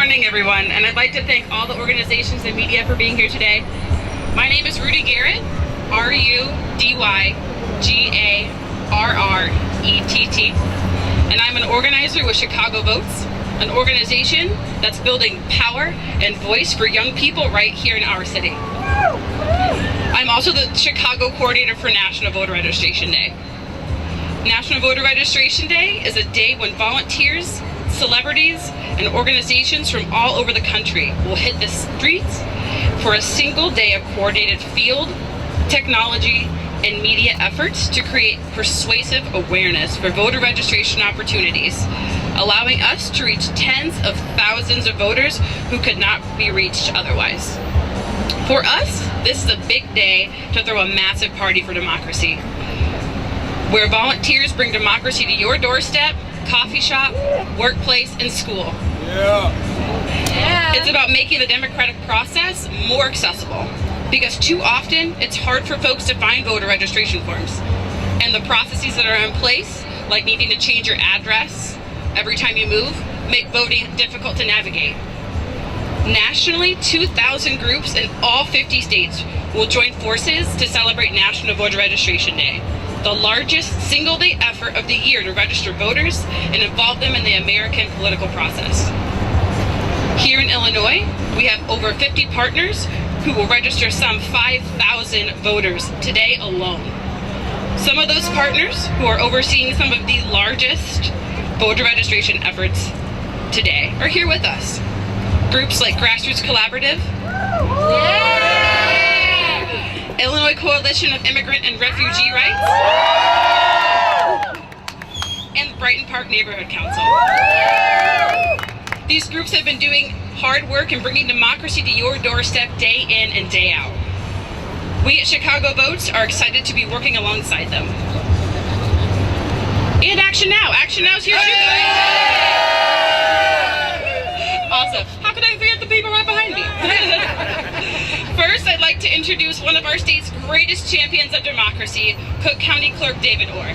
morning, everyone, and I'd like to thank all the organizations and media for being here today. My name is Rudy Garrett, RUDYGARRETT, and I'm an organizer with Chicago Votes, an organization that's building power and voice for young people right here in our city. I'm also the Chicago coordinator for National Voter Registration Day. National Voter Registration Day is a day when volunteers, celebrities, and organizations from all over the country will hit the streets for a single day of coordinated field, technology, and media efforts to create persuasive awareness for voter registration opportunities, allowing us to reach tens of thousands of voters who could not be reached otherwise. For us, this is a big day to throw a massive party for democracy, where volunteers bring democracy to your doorstep, coffee shop, workplace, and school. It's about making the democratic process more accessible, because too often it's hard for folks to find voter registration forms. And the processes that are in place, like needing to change your address every time you move, make voting difficult to navigate. Nationally, 2,000 groups in all 50 states will join forces to celebrate National Voter Registration Day, the largest single-day effort of the year to register voters and involve them in the American political process. Here in Illinois, we have over 50 partners who will register some 5,000 voters today alone. Some of those partners who are overseeing some of the largest voter registration efforts today are here with us. Groups like Grassroots Collaborative, Illinois Coalition of Immigrant and Refugee Rights, and Brighton Park Neighborhood Council. These groups have been doing hard work and bringing democracy to your doorstep day in and day out. We at Chicago Votes are excited to be working alongside them. And Action Now! Action Now's here too! Awesome. How could I forget the people right behind me? First, I'd like to introduce one of our state's greatest champions of democracy, Cook County Clerk David Orr.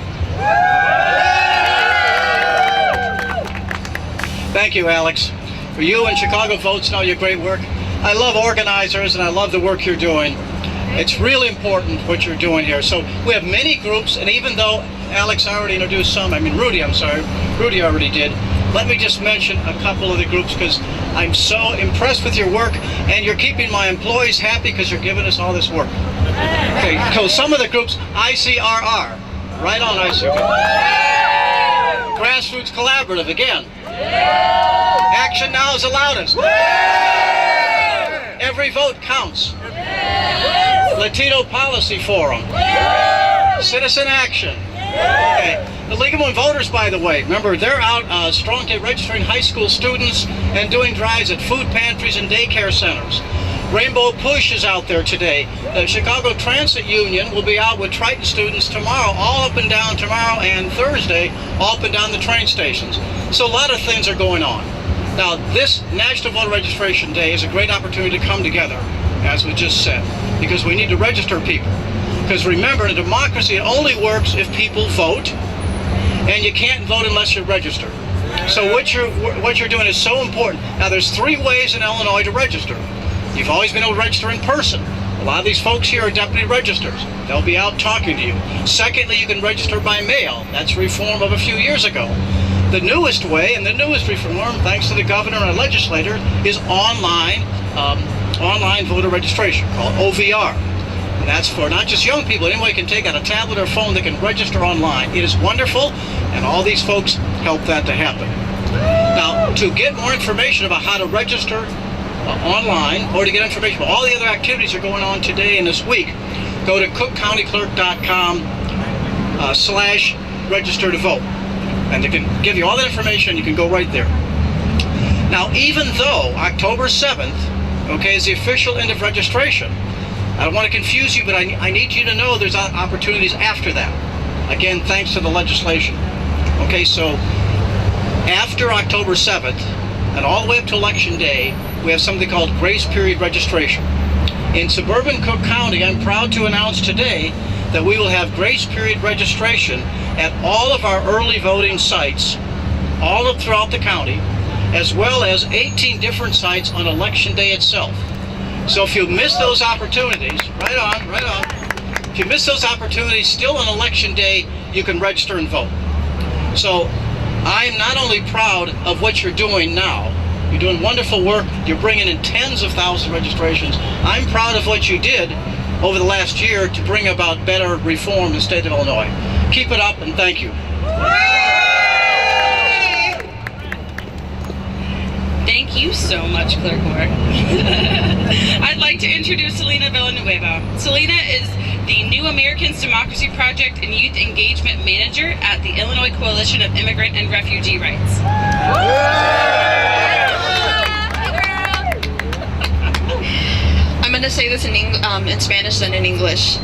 Thank you, Alex. For you and Chicago Votes know your great work. I love organizers and I love the work you're doing. It's really important what you're doing here. So we have many groups, and even though Alex already introduced some, Rudy already did. Let me just mention a couple of the groups because I'm so impressed with your work, and you're keeping my employees happy because you're giving us all this work. Okay, so some of the groups, ICRR, right on ICRR. Grassroots Collaborative, again. Action Now is the loudest. Every vote counts. Latino Policy Forum. Citizen Action. Okay. The League of Women Voters, by the way, remember, they're out strongly registering high school students and doing drives at food pantries and daycare centers. Rainbow Push is out there today. The Chicago Transit Union will be out with Triton students tomorrow, all up and down tomorrow and Thursday, all up and down the train stations. So a lot of things are going on. Now, this National Voter Registration Day is a great opportunity to come together, as we just said, because we need to register people. Because remember, in a democracy, it only works if people vote, and you can't vote unless you're registered. So what you're doing is so important. Now, there's 3 ways in Illinois to register. You've always been able to register in person. A lot of these folks here are deputy registers. They'll be out talking to you. Secondly, you can register by mail. That's reform of a few years ago. The newest way, and the newest reform, thanks to the governor and legislator, is online voter registration, called OVR. And that's for not just young people. Anyone can take out a tablet or phone, they can register online. It is wonderful, and all these folks help that to happen. Now, to get more information about how to register online, or to get information about all the other activities that are going on today and this week, go to cookcountyclerk.com/register to vote. And they can give you all that information. You can go right there. Now, even though October 7th, is the official end of registration, I don't want to confuse you, but I need you to know there's opportunities after that. Again, thanks to the legislation. Okay, so after October 7th, and all the way up to Election Day, we have something called grace period registration. In suburban Cook County, I'm proud to announce today that we will have grace period registration at all of our early voting sites, all throughout the county, as well as 18 different sites on election day itself. So if you miss those opportunities, right on. If you miss those opportunities, still on election day, you can register and vote. So I'm not only proud of what you're doing now, you're doing wonderful work, you're bringing in tens of thousands of registrations. I'm proud of what you did over the last year to bring about better reform in the state of Illinois. Keep it up and thank you. Thank you so much, Clerk Moore. I'd like to introduce Selena Villanueva. Selena is the New Americans Democracy Project and Youth Engagement Manager at the Illinois Coalition of Immigrant and Refugee Rights. I'm going to say this in Spanish than in English.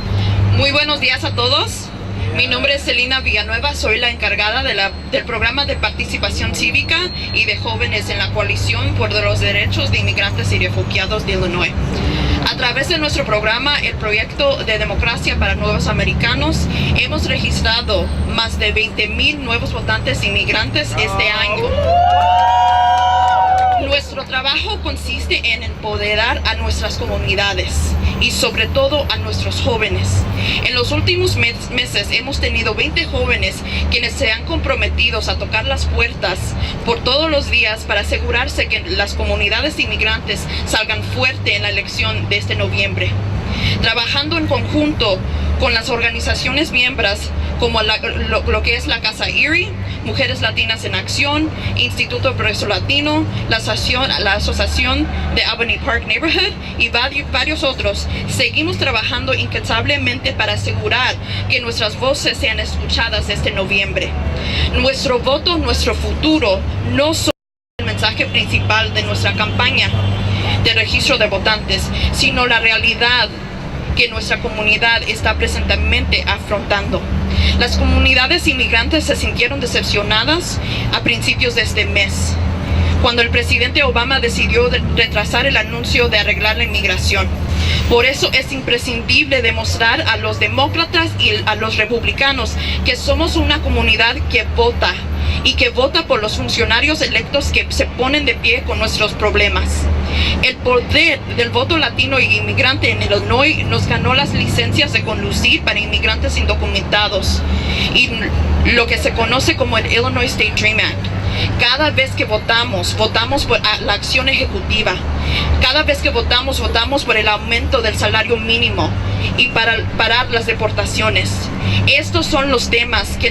Muy buenos días a todos. Mi nombre es Selena Villanueva, soy la encargada del programa de participación cívica y de jóvenes en la Coalición por los Derechos de Inmigrantes y Refugiados de Illinois. A través de nuestro programa, el proyecto de democracia para nuevos americanos, hemos registrado más de 20,000 nuevos votantes inmigrantes este año. Nuestro trabajo consiste en empoderar a nuestras comunidades y sobre todo a nuestros jóvenes. En los últimos meses hemos tenido 20 jóvenes quienes se han comprometido a tocar las puertas por todos los días para asegurarse que las comunidades inmigrantes salgan fuerte en la elección de este noviembre. Trabajando en conjunto con las organizaciones miembros como lo que es la Casa Erie, Mujeres Latinas en Acción, Instituto Progreso Latino, la Asociación de Albany Park Neighborhood y varios otros, seguimos trabajando incansablemente para asegurar que nuestras voces sean escuchadas este noviembre. Nuestro voto, nuestro futuro, no solo es el mensaje principal de nuestra campaña de registro de votantes, sino la realidad que nuestra comunidad está presentemente afrontando. Las comunidades inmigrantes se sintieron decepcionadas a principios de este mes, cuando el presidente Obama decidió retrasar el anuncio de arreglar la inmigración. Por eso es imprescindible demostrar a los demócratas y a los republicanos que somos una comunidad que vota y que vota por los funcionarios electos que se ponen de pie con nuestros problemas. El poder del voto latino y inmigrante en Illinois nos ganó las licencias de conducir para inmigrantes indocumentados y lo que se conoce como el Illinois State Dream Act. Cada vez que votamos por la acción ejecutiva. Cada vez que votamos por el aumento del salario mínimo y para parar las deportaciones. Estos son los temas que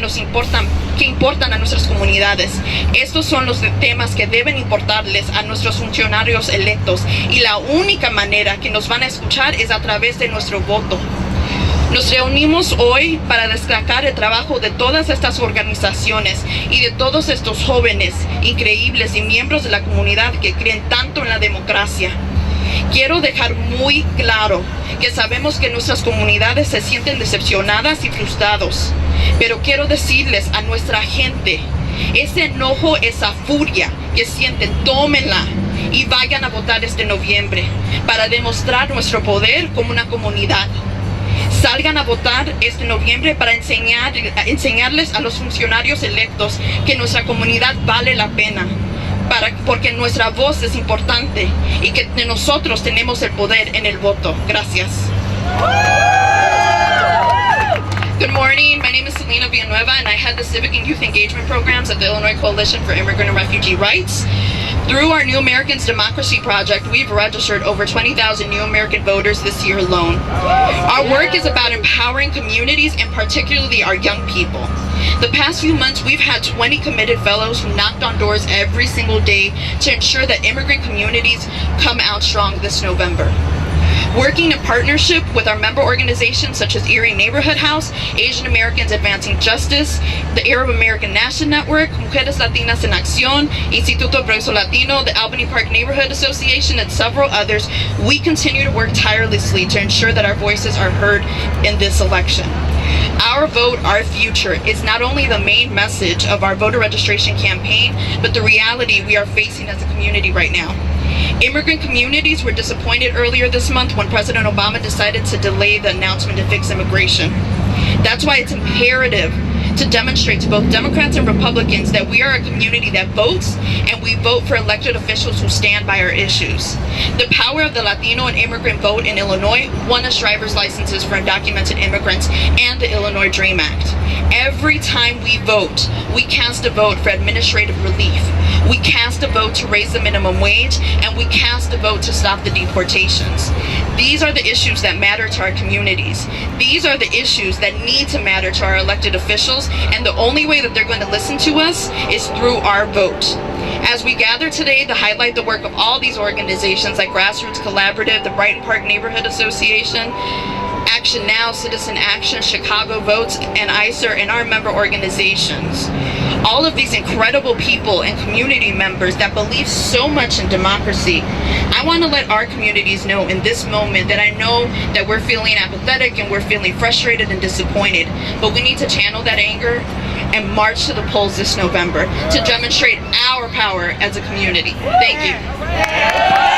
importan a nuestras comunidades. Estos son los temas que deben importarles a nuestros funcionarios electos. Y la única manera que nos van a escuchar es a través de nuestro voto. Nos reunimos hoy para destacar el trabajo de todas estas organizaciones y de todos estos jóvenes increíbles y miembros de la comunidad que creen tanto en la democracia. Quiero dejar muy claro que sabemos que nuestras comunidades se sienten decepcionadas y frustrados, pero quiero decirles a nuestra gente, ese enojo, esa furia que sienten, tómenla y vayan a votar este noviembre para demostrar nuestro poder como una comunidad. Salgan a votar este noviembre para enseñarles a los funcionarios electos que nuestra comunidad vale la pena, porque nuestra voz es importante y que nosotros tenemos el poder en el voto. Gracias. Good morning, my name is Selena Villanueva and I head the Civic and Youth Engagement Programs at the Illinois Coalition for Immigrant and Refugee Rights. Through our New Americans Democracy Project, we've registered over 20,000 new American voters this year alone. Our work is about empowering communities and particularly our young people. The past few months, we've had 20 committed fellows who knocked on doors every single day to ensure that immigrant communities come out strong this November. Working in partnership with our member organizations such as Erie Neighborhood House, Asian Americans Advancing Justice, the Arab American National Network, Mujeres Latinas en Acción, Instituto Progreso Latino, the Albany Park Neighborhood Association, and several others, we continue to work tirelessly to ensure that our voices are heard in this election. Our vote, our future is not only the main message of our voter registration campaign, but the reality we are facing as a community right now. Immigrant communities were disappointed earlier this month when President Obama decided to delay the announcement to fix immigration. That's why it's imperative to demonstrate to both Democrats and Republicans that we are a community that votes, and we vote for elected officials who stand by our issues. The power of the Latino and immigrant vote in Illinois won us driver's licenses for undocumented immigrants and the Illinois DREAM Act. Every time we vote, we cast a vote for administrative relief. We cast a vote to raise the minimum wage, and we cast a vote to stop the deportations. These are the issues that matter to our communities. These are the issues that need to matter to our elected officials, and the only way that they're going to listen to us is through our vote. As we gather today to highlight the work of all these organizations like Grassroots Collaborative, the Brighton Park Neighborhood Association, Action Now, Citizen Action, Chicago Votes, and ICER, and our member organizations. All of these incredible people and community members that believe so much in democracy. I want to let our communities know in this moment that I know that we're feeling apathetic and we're feeling frustrated and disappointed, but we need to channel that anger and march to the polls this November to demonstrate our power as a community. Thank you.